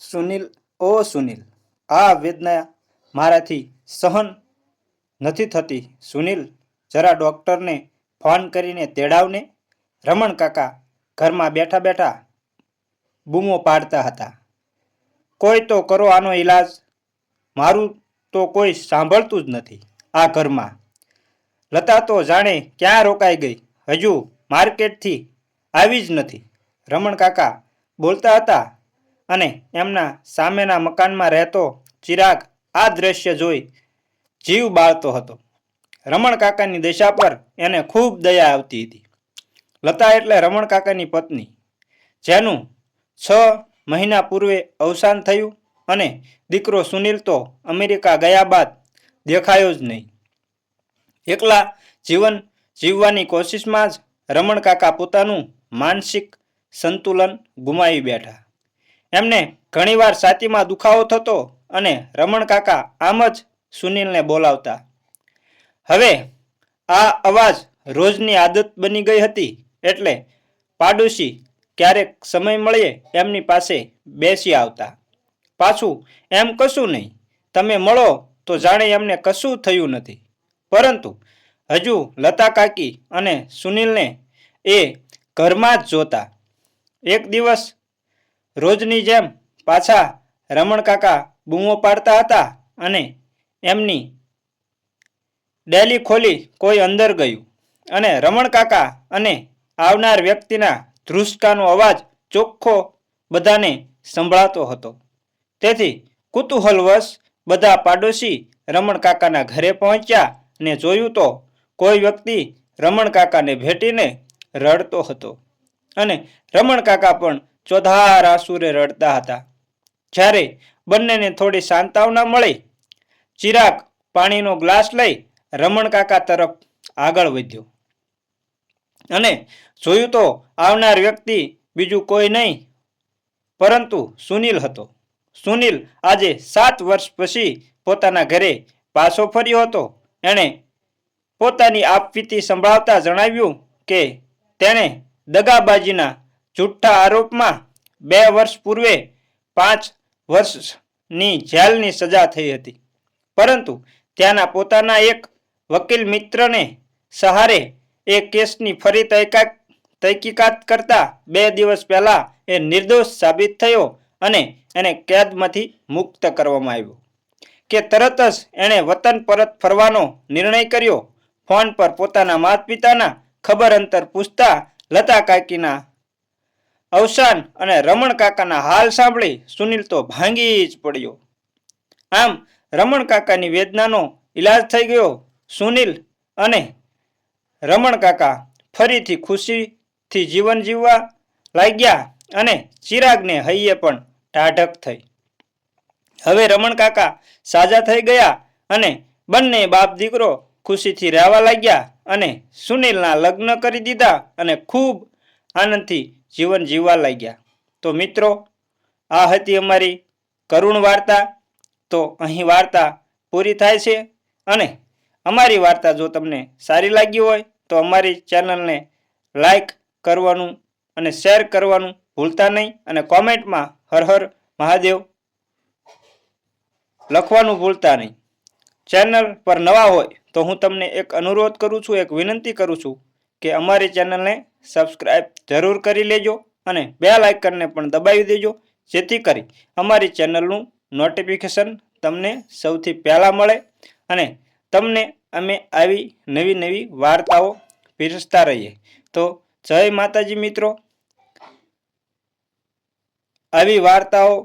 સુનિલ, ઓ સુનિલ, આ વેદના મારાથી સહન નથી થતી. સુનિલ, જરા ડૉક્ટરને ફોન કરીને તેડાવને. રમણ કાકા ઘરમાં બેઠા બેઠા બૂમો પાડતા હતા. કોઈ તો કરો આનો ઈલાજ. મારું તો કોઈ સાંભળતું જ નથી આ ઘરમાં. લતા તો જાણે ક્યાં રોકાઈ ગઈ, હજુ માર્કેટથી આવી જ નથી. રમણ કાકા બોલતા હતા અને એમના સામેના મકાનમાં રહેતો ચિરાગ આ દ્રશ્ય જોઈ જીવ બાળતો હતો. રમણ કાકાની દશા પર એને ખૂબ દયા આવતી હતી. લતા એટલે રમણ કાકાની પત્ની, જેનું 6 મહિના પૂર્વે અવસાન થયું અને દીકરો સુનિલ તો અમેરિકા ગયા બાદ દેખાયો જ નહીં. એકલા જીવન જીવવાની કોશિશમાં જ રમણ કાકા પોતાનું માનસિક સંતુલન ગુમાવી બેઠા. એમને ઘણીવાર છાતીમાં દુખાવો થતો અને રમણ કાકા આમ જ સુનિલને બોલાવતા. હવે આ અવાજ રોજની આદત બની ગઈ હતી. એટલે પાડોશી ક્યારેક સમય મળે એમની પાસે બેસી આવતા. પાછું એમ કશું નહીં, તમે મળો તો જાણે એમને કશું થયું નથી. પરંતુ હજુ લતા કાકી અને સુનિલને એ ઘરમાં જ જોતા. એક દિવસ રોજની જેમ પાછા રમણ કાકા બૂમો પાડતા હતા અને એમની ડેલી ખોલી કોઈ અંદર ગયું અને રમણ કાકા અને આવનાર વ્યક્તિના ધ્રુસકાનો અવાજ ચોખ્ખો બધાને સંભળાતો હતો. તેથી કુતૂહલવશ બધા પાડોશી રમણ કાકાના ઘરે પહોંચ્યા અને જોયું તો કોઈ વ્યક્તિ રમણ કાકાને ભેટીને રડતો હતો અને રમણ કાકા પણ ચોધાર આંસુએ રડતા હતા. જ્યારે બંનેને થોડી સાંત્વના મળી, ચિરાગ પાણીનો ગ્લાસ લઈ રમણ કાકા તરફ આગળ વધ્યો અને જોયું તો આવનાર વ્યક્તિ બીજું કોઈ નહીં પરંતુ સુનિલ હતો. સુનિલ આજે 7 વર્ષ પછી પોતાના ઘરે પાછો ફર્યો હતો. એણે પોતાની આપવીતી સંભળાવતા જણાવ્યું કે તેણે દગાબાજીના જૂઠ્ઠા આરોપમાં 2 વર્ષ પૂર્વે 5 વર્ષની જેલની સજા થઈ હતી. પરંતુ ત્યાંના પોતાના એક વકીલ મિત્રને સહારે એ કેસની ફરી તહકીકાત કરતા 2 દિવસ પહેલા એ નિર્દોષ સાબિત થયો અને એને કેદમાંથી મુક્ત કરવામાં આવ્યો કે તરત જ એણે વતન પરત ફરવાનો નિર્ણય કર્યો. ફોન પર પોતાના માતા પિતાના ખબર અંતર પૂછતા લતા કાકીના અવસાન અને રમણ કાકાના હાલ સાંભળી સુનિલ તો ભાંગી જ પડ્યો. આમ રમણ કાકાની વેદનાનો ઈલાજ થઈ ગયો. સુનિલ અને રમણ કાકા ફરીથી ખુશીથી જીવન જીવવા લાગ્યા અને ચિરાગને હૈયે પણ ટાઢક થઈ. હવે રમણ કાકા સાજા થઈ ગયા અને બંને બાપ દીકરો ખુશીથી રહેવા લાગ્યા અને સુનિલના લગ્ન કરી દીધા અને ખૂબ આનંદથી જીવન જીવવા લાગ્યા. તો મિત્રો, આ હતી અમારી કરુણ વાર્તા. તો અહીં વાર્તા પૂરી થાય છે અને અમારી વાર્તા જો તમને સારી લાગી હોય તો અમારી ચેનલને લાઈક કરવાનું અને શેર કરવાનું ભૂલતા નહીં અને કોમેન્ટમાં હર હર મહાદેવ લખવાનું ભૂલતા નહીં. ચેનલ પર નવા હોય તો હું તમને એક અનુરોધ કરું છું, એક વિનંતી કરું છું કે અમારી ચેનલને સબસ્ક્રાઈબ જરૂર કરી લેજો અને બેલ આઇકનને પણ દબાવી દેજો, જેથી કરી અમારી ચેનલનું નોટિફિકેશન તમને સૌથી પહેલાં મળે અને તમને અમે આવી નવી નવી વાર્તાઓ પીરસતા રહીએ. તો જય માતાજી મિત્રો. આવી વાર્તાઓ